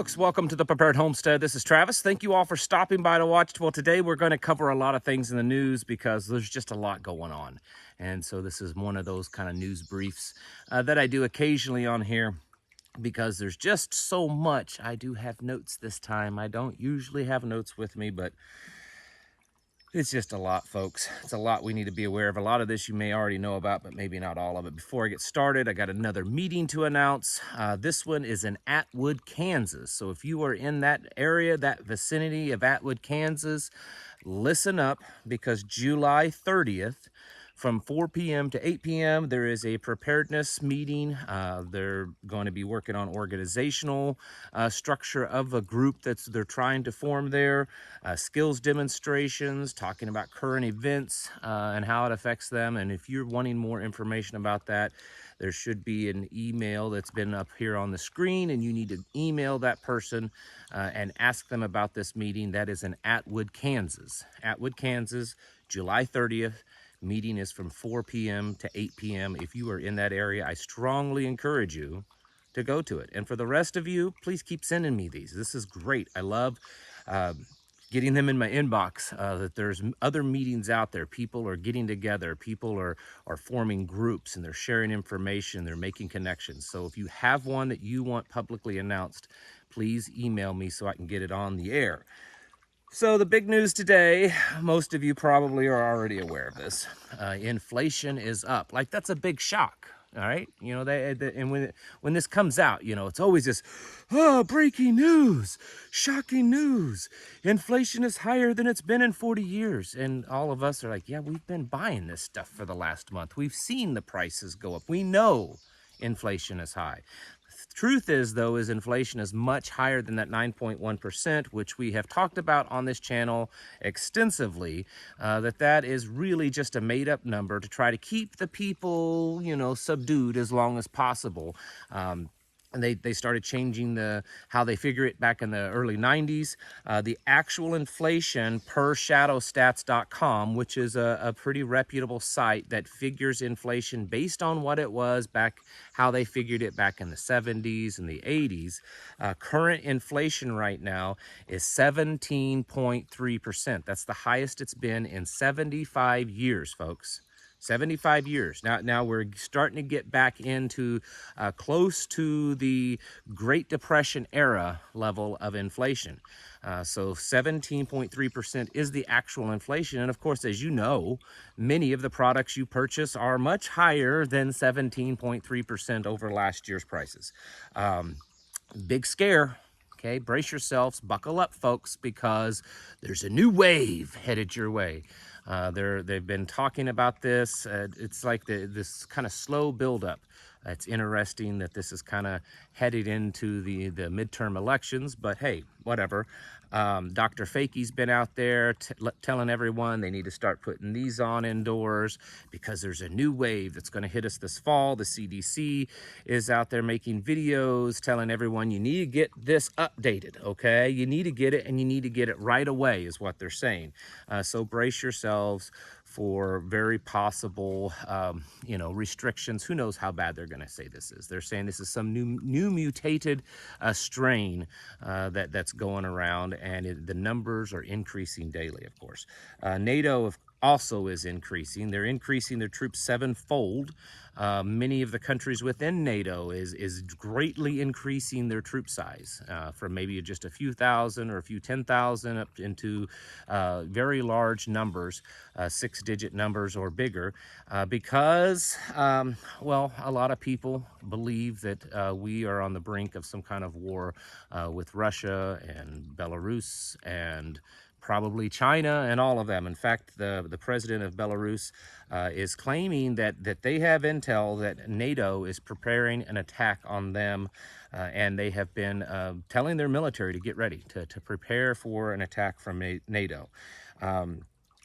folks, welcome to the Prepared Homestead. This is Travis. Thank you all for stopping by to watch. Well, today we're going to cover a lot of things in the news because there's just a lot going on. And so this is one of those kind of news briefs that I do occasionally on here because there's just so much. I do have notes this time. I don't usually have notes with me, but it's just a lot, folks. It's a lot we need to be aware of. A lot of this you may already know about, but maybe not all of it. Before I get started, I got another meeting to announce. This one is in Atwood, Kansas. So if you are in that area, that vicinity of Atwood, Kansas, listen up, because July 30th, from 4 p.m. to 8 p.m., there is a preparedness meeting. They're going to be working on organizational structure of a group they're trying to form there, skills demonstrations, talking about current events and how it affects them. And if you're wanting more information about that, there should be an email that's been up here on the screen, and you need to email that person and ask them about this meeting. That is in Atwood, Kansas. Atwood, Kansas, July 30th. Meeting is from 4 p.m. to 8 p.m. If you are in that area, I strongly encourage you to go to it. And for the rest of you, please keep sending me these. This is great. I love getting them in my inbox, that there's other meetings out there. People are getting together. People are forming groups, and they're sharing information. They're making connections. So if you have one that you want publicly announced, please email me so I can get it on the air. So the big news today, most of you probably are already aware of this. Inflation is up. Like, that's a big shock, all right? You know, and when this comes out, you know, it's always this, oh, breaking news, shocking news. Inflation is higher than it's been in 40 years. And all of us are like, yeah, we've been buying this stuff for the last month. We've seen the prices go up. We know inflation is high. Truth is, though, is inflation is much higher than that 9.1%, which we have talked about on this channel extensively, that is really just a made-up number to try to keep the people, you know, subdued as long as possible. And they started changing how they figure it back in the early 90s. The actual inflation per shadowstats.com, which is a pretty reputable site that figures inflation based on what it was back, how they figured it back in the 70s and the 80s. Current inflation right now is 17.3%. That's the highest it's been in 75 years, folks. 75 years. Now we're starting to get back into close to the Great Depression era level of inflation. So 17.3% is the actual inflation. And of course, as you know, many of the products you purchase are much higher than 17.3% over last year's prices. Big scare. Okay, brace yourselves, buckle up, folks, because there's a new wave headed your way. They've been talking about this. It's like this kind of slow buildup. It's interesting that this is kind of headed into the midterm elections, but hey, whatever. Dr. Fakey's been out there telling everyone they need to start putting these on indoors because there's a new wave that's going to hit us this fall. The CDC is out there making videos telling everyone you need to get this updated, okay? You need to get it, and you need to get it right away is what they're saying. So brace yourselves for very possible, restrictions. Who knows how bad they're going to say this is. They're saying this is some new mutated strain that's going around, and the numbers are increasing daily, of course. NATO also is increasing. They're increasing their troops sevenfold. Many of the countries within NATO is greatly increasing their troop size from maybe just a few thousand or a few 10,000 up into very large numbers, six-digit numbers or bigger, because, a lot of people believe that we are on the brink of some kind of war with Russia and Belarus and probably China and all of them. In fact, the president of Belarus is claiming that they have intel that NATO is preparing an attack on them, and they have been telling their military to get ready to prepare for an attack from NATO.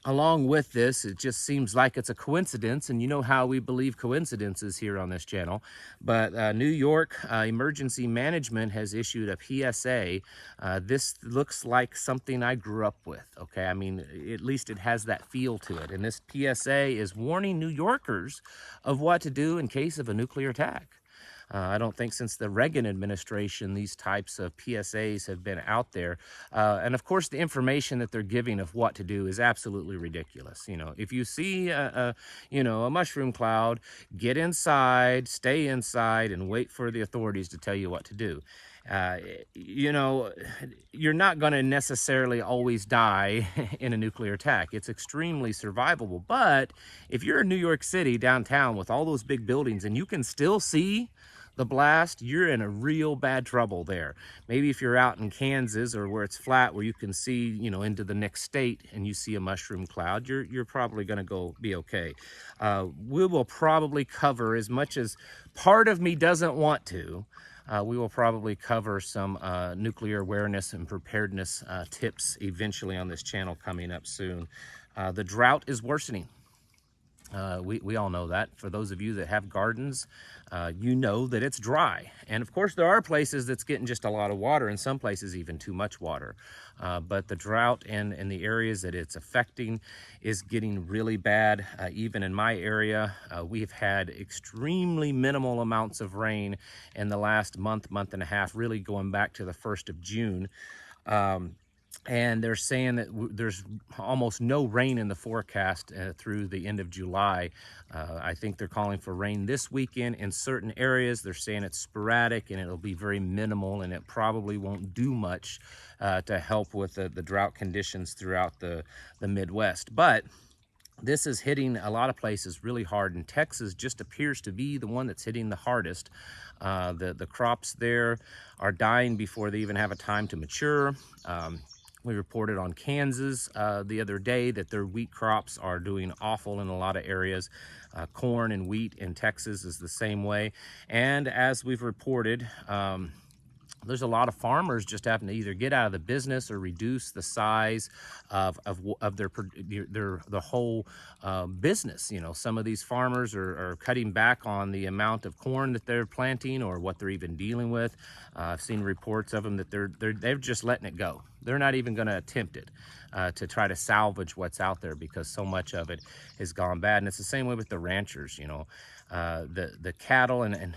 Along with this, it just seems like it's a coincidence, and you know how we believe coincidences here on this channel, but New York Emergency Management has issued a PSA. This looks like something I grew up with, okay? I mean, at least it has that feel to it, and this PSA is warning New Yorkers of what to do in case of a nuclear attack. I don't think since the Reagan administration these types of PSAs have been out there. And of course, the information that they're giving of what to do is absolutely ridiculous. You know, if you see a mushroom cloud, get inside, stay inside, and wait for the authorities to tell you what to do. Uh, you know, you're not going to necessarily always die in a nuclear attack. It's extremely survivable. But if you're in New York City downtown with all those big buildings and you can still see the blast, you're in a real bad trouble there. Maybe if you're out in Kansas or where it's flat, where you can see, into the next state and you see a mushroom cloud, you're probably going to go be okay. We will probably cover as much as part of me doesn't want to. We will probably cover some nuclear awareness and preparedness tips eventually on this channel coming up soon. The drought is worsening. We all know that. For those of you that have gardens, you know that it's dry. And of course, there are places that's getting just a lot of water, and some places even too much water. But the drought in the areas that it's affecting is getting really bad. Even in my area, we've had extremely minimal amounts of rain in the last month and a half, really going back to the 1st of June. And they're saying that there's almost no rain in the forecast through the end of July. I think they're calling for rain this weekend in certain areas. They're saying it's sporadic and it'll be very minimal, and it probably won't do much to help with the drought conditions throughout the Midwest. But this is hitting a lot of places really hard, and Texas just appears to be the one that's hitting the hardest. The crops there are dying before they even have a time to mature. We reported on Kansas the other day that their wheat crops are doing awful in a lot of areas. Corn and wheat in Texas is the same way. And as we've reported, there's a lot of farmers just having to either get out of the business or reduce the size of the whole business. Some of these farmers are cutting back on the amount of corn that they're planting or what they're even dealing with. I've seen reports of them that they're just letting it go. They're not even going to attempt it to try to salvage what's out there because so much of it has gone bad. And it's the same way with the ranchers. The cattle and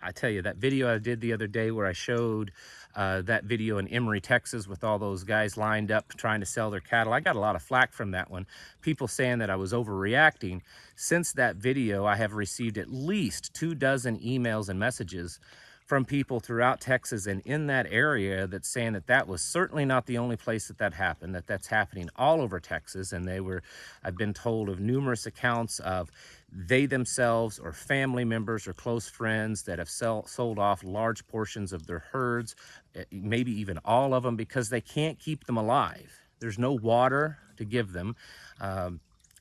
I tell you, that video I did the other day where I showed that video in Emory, Texas, with all those guys lined up trying to sell their cattle. I got a lot of flack from that one. People saying that I was overreacting. Since that video, I have received at least 24 emails and messages from people throughout Texas and in that area that's saying that was certainly not the only place that happened, that's happening all over Texas. And I've been told of numerous accounts of they themselves or family members or close friends that have sold off large portions of their herds, maybe even all of them, because they can't keep them alive. There's no water to give them.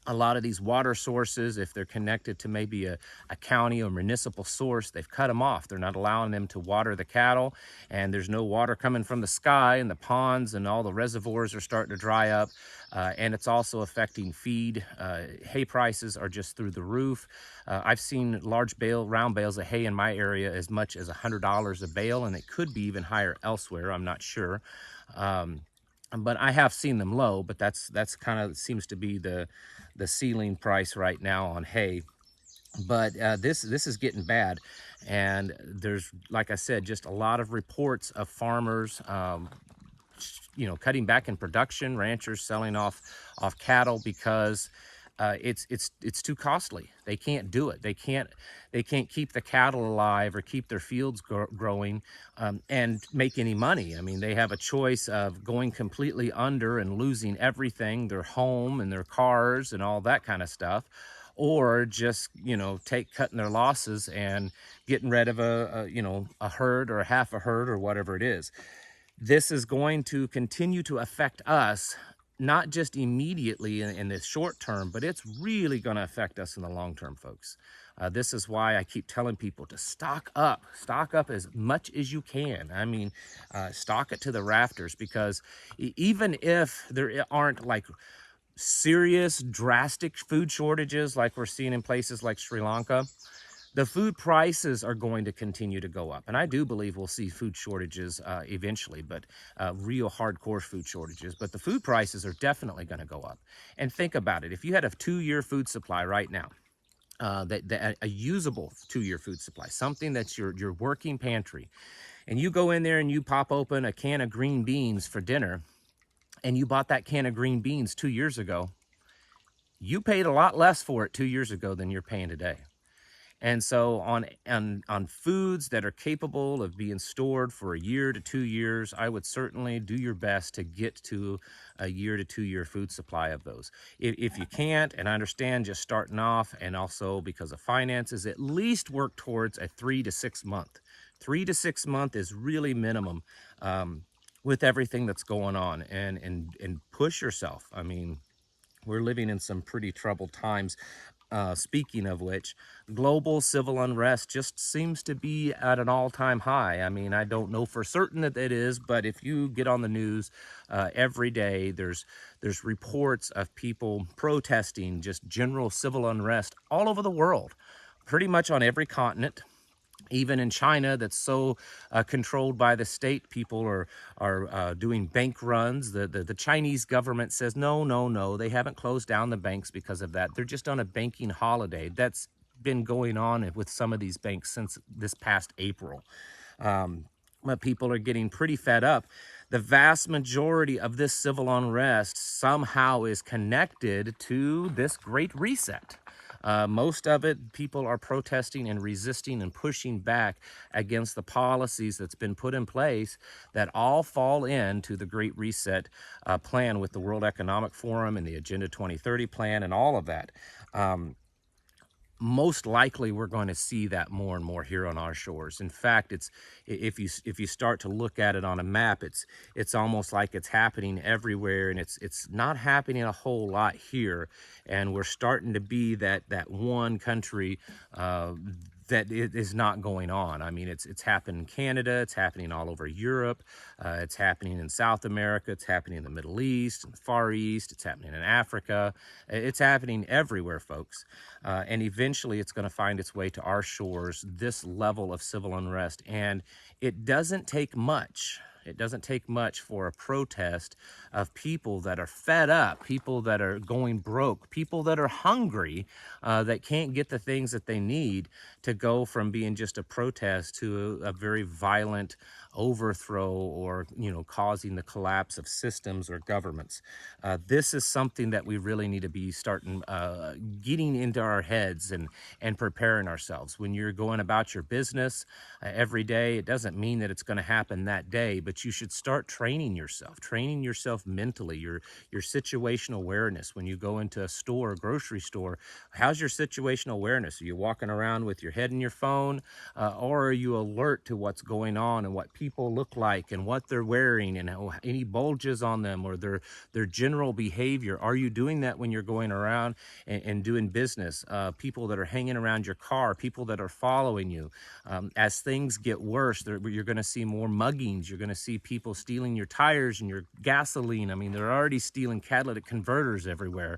A lot of these water sources, if they're connected to maybe a county or municipal source, they've cut them off. They're not allowing them to water the cattle, and there's no water coming from the sky, and the ponds and all the reservoirs are starting to dry up. And it's also affecting feed. Hay prices are just through the roof. I've seen round bales of hay in my area as much as $100 a bale, and it could be even higher elsewhere. I'm not sure. But I have seen them low, but that's kind of seems to be the ceiling price right now on hay. But this is getting bad, and there's, like I said, just a lot of reports of farmers cutting back in production, ranchers selling off cattle because it's too costly. They can't do it. They can't keep the cattle alive or keep their fields growing and make any money. I mean, they have a choice of going completely under and losing everything, their home and their cars and all that kind of stuff, or just cutting their losses and getting rid of a herd or a half a herd or whatever it is. This is going to continue to affect us, not just immediately in the short term, but it's really going to affect us in the long term, folks. This is why I keep telling people to stock up as much as you can. I mean, stock it to the rafters, because even if there aren't like serious, drastic food shortages like we're seeing in places like Sri Lanka, the food prices are going to continue to go up. And I do believe we'll see food shortages eventually, but real hardcore food shortages. But the food prices are definitely going to go up. And think about it. If you had a 2-year food supply right now, a usable 2-year food supply, something that's your working pantry, and you go in there and you pop open a can of green beans for dinner, and you bought that can of green beans 2 years ago, you paid a lot less for it 2 years ago than you're paying today. And so on foods that are capable of being stored for a year to 2 years, I would certainly do your best to get to a year to 2 year food supply of those. If you can't, and I understand just starting off, and also because of finances, at least work towards a 3 to 6 month. 3 to 6 month is really minimum, with everything that's going on, and push yourself. I mean, we're living in some pretty troubled times. Speaking of which, global civil unrest just seems to be at an all-time high. I mean, I don't know for certain that it is, but if you get on the news every day, there's reports of people protesting, just general civil unrest all over the world, pretty much on every continent. Even in China, that's so controlled by the state, people are doing bank runs. The Chinese government says no, no, no. They haven't closed down the banks because of that. They're just on a banking holiday. That's been going on with some of these banks since this past April. But people are getting pretty fed up. The vast majority of this civil unrest somehow is connected to this Great Reset. Most of it, people are protesting and resisting and pushing back against the policies that's been put in place that all fall into the Great Reset plan with the World Economic Forum and the Agenda 2030 plan and all of that. Most likely we're going to see that more and more here on our shores. In fact, it's if you start to look at it on a map, it's almost like it's happening everywhere, and it's not happening a whole lot here. And we're starting to be that one country that it is not going on. I mean, it's happening in Canada, it's happening all over Europe, it's happening in South America, it's happening in the Middle East, in the Far East, it's happening in Africa. It's happening everywhere, folks. And eventually it's going to find its way to our shores, this level of civil unrest. And it doesn't take much. It doesn't take much for a protest of people that are fed up, people that are going broke, people that are hungry, that can't get the things that they need, to go from being just a protest to a very violent overthrow, or causing the collapse of systems or governments. This is something that we really need to be starting getting into our heads and preparing ourselves. When you're going about your business every day, it doesn't mean that it's going to happen that day, but you should start training yourself mentally, your situational awareness. When you go into a store, a grocery store, how's your situational awareness? Are you walking around with your head in your phone, or are you alert to what's going on and what people look like and what they're wearing and any bulges on them, or their general behavior? Are you doing that when you're going around and doing business? People that are hanging around your car, people that are following you. As things get worse, you're going to see more muggings. You're going to see people stealing your tires and your gasoline. I mean, they're already stealing catalytic converters everywhere.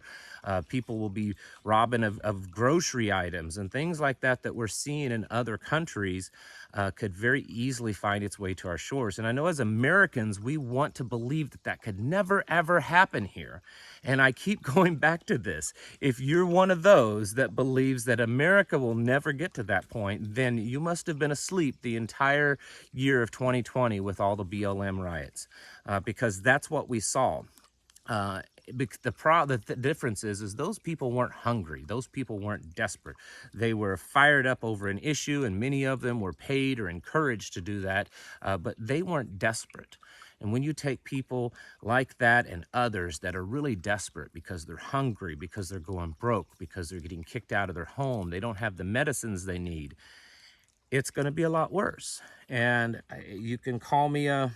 People will be robbing of grocery items and things like that we're seeing in other countries. Could very easily find its way to our shores. And I know as Americans, we want to believe that could never, ever happen here. And I keep going back to this. If you're one of those that believes that America will never get to that point, then you must have been asleep the entire year of 2020 with all the BLM riots, because that's what we saw. The difference is those people weren't hungry. Those people weren't desperate. They were fired up over an issue, and many of them were paid or encouraged to do that, but they weren't desperate. And when you take people like that and others that are really desperate because they're hungry, because they're going broke, because they're getting kicked out of their home, they don't have the medicines they need, it's going to be a lot worse. And you can call me a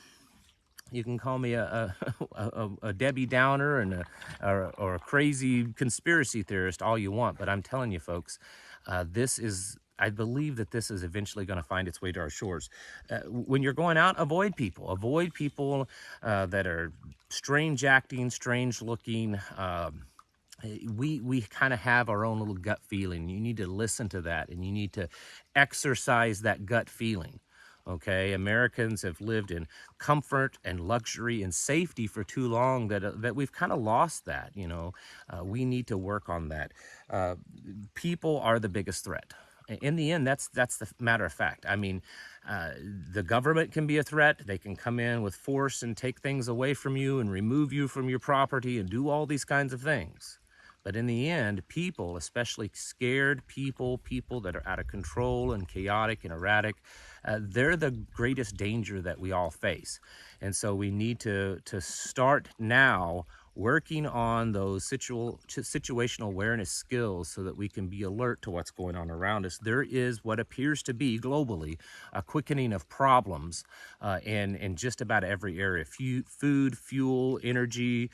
a Debbie Downer and or a crazy conspiracy theorist all you want, but I'm telling you, folks, I believe that this is eventually going to find its way to our shores. When you're going out, avoid people that are strange acting, strange looking. We kind of have our own little gut feeling. You need to listen to that, and you need to exercise that gut feeling. Okay, Americans have lived in comfort and luxury and safety for too long that we've kind of lost that. We need to work on that. Uh, People are the biggest threat. In the end, that's the matter of fact. I mean, the government can be a threat. They can come in with force and take things away from you and remove you from your property and do all these kinds of things. But in the end, people, especially scared people, people that are out of control and chaotic and erratic, they're the greatest danger that we all face. And so we need to start now working on those situational awareness skills so that we can be alert to what's going on around us. There is what appears to be globally a quickening of problems in just about every area: food, fuel, energy,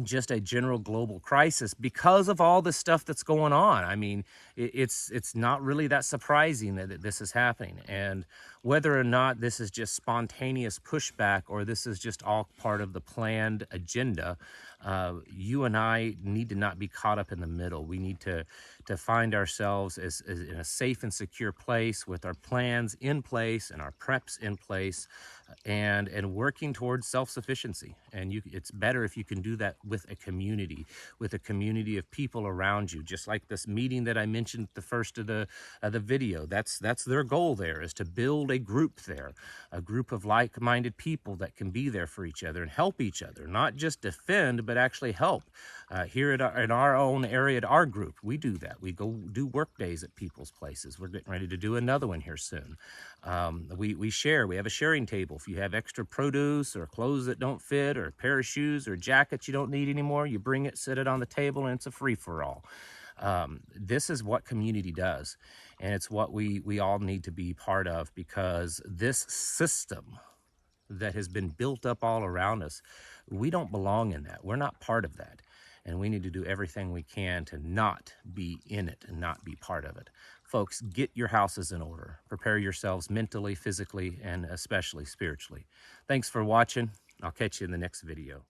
just a general global crisis because of all this stuff that's going on. I mean, it's not really that surprising that this is happening. And whether or not this is just spontaneous pushback or this is just all part of the planned agenda, you and I need to not be caught up in the middle. We need to find ourselves as in a safe and secure place with our plans in place and our preps in place, and working towards self-sufficiency. And it's better if you can do that with a community of people around you, just like this meeting that I mentioned at the first of the video. That's their goal. There is to build a group there, a group of like-minded people that can be there for each other and help each other, not just defend but actually help. Here in our own area, at our group, we do that. We go do work days at people's places. We're getting ready to do another one here soon. We share. We have a sharing table. If you have extra produce or clothes that don't fit or a pair of shoes or jackets you don't need anymore, you bring it, sit it on the table, and it's a free-for-all. This is what community does, and it's what we all need to be part of, because this system that has been built up all around us, we don't belong in that. We're not part of that. And we need to do everything we can to not be in it and not be part of it. Folks, get your houses in order. Prepare yourselves mentally, physically, and especially spiritually. Thanks for watching. I'll catch you in the next video.